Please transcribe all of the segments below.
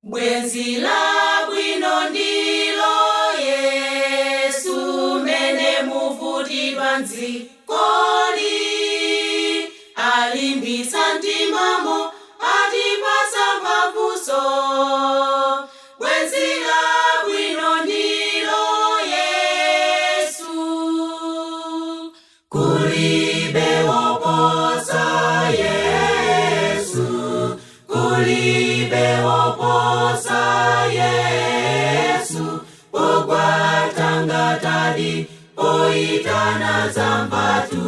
Bwenzi la bwino ndilo Yesu, mene muvutidwa nzikoli, alimbitsa mtimamo, atipatsa mphamvuso. Bwenzi la bwino ndilo Yesu, kulibe woposa Yesu, kulibe woposa Yesu, pogwatangatadi poitana zambatu.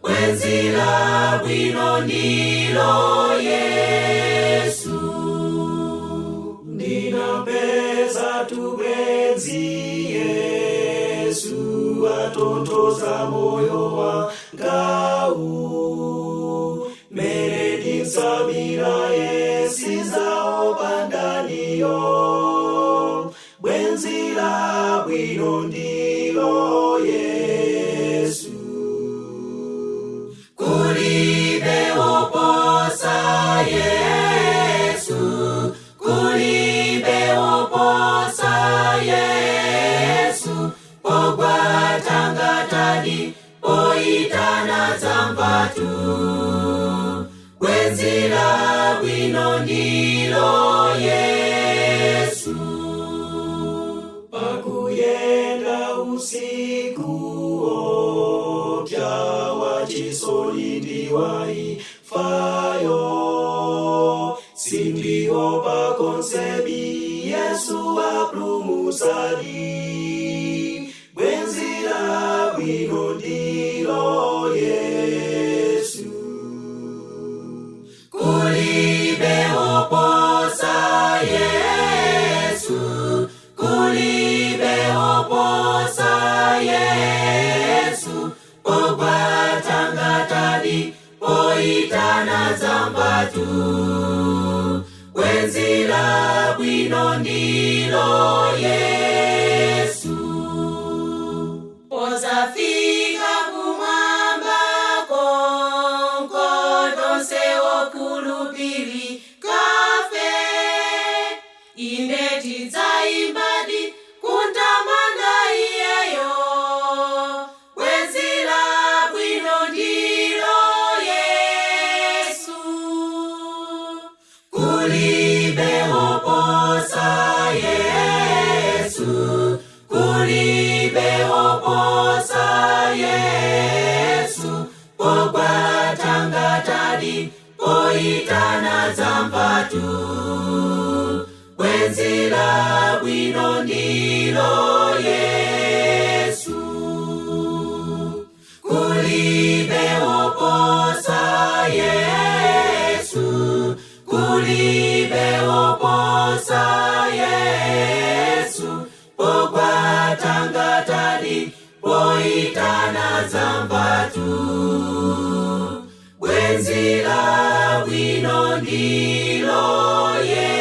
Bwenzi la bwino ndilo Yesu, ndinapeza tubwenzi Yesu, atontoza moyo wangawu, mene ndinsamira yesizawo pandaniyo. Bwenzi la bwino ndilo Yesu, kulibe woposa Yesu, kulibe woposa Yesu, pogwatangatadi poitana zambatu. Bwenzi la bwino ndilo Yesu, pakuyenda usiku opya wachisoni ndiwaifayo, sindiopa konsebi Yesu apulumutsadi. Bwenzi la bwino ndilo Yesu, kulibe woposa Yesu, kulibe woposa Yesu, pogwatangatadi poitana zambatu. Bwenzi la bwino ndilo Yesu, pozafika kumwamba konko tonse wokhulupirira kafe, inde tidzaimbadi kuntamanda iyeyo. Bwenzi la bwino ndilo Yesu, kulibe woposa Yesu, kulibe woposa Yesu, pogwatangatadi poitana zambatu. Bwenzi la bwino ndilo Yesu, kulibe woposa Yesu, kulibe woposa Yesu, pogwatangatadi poitana zambatu. Bwenzi la bwino ndilo Yesu.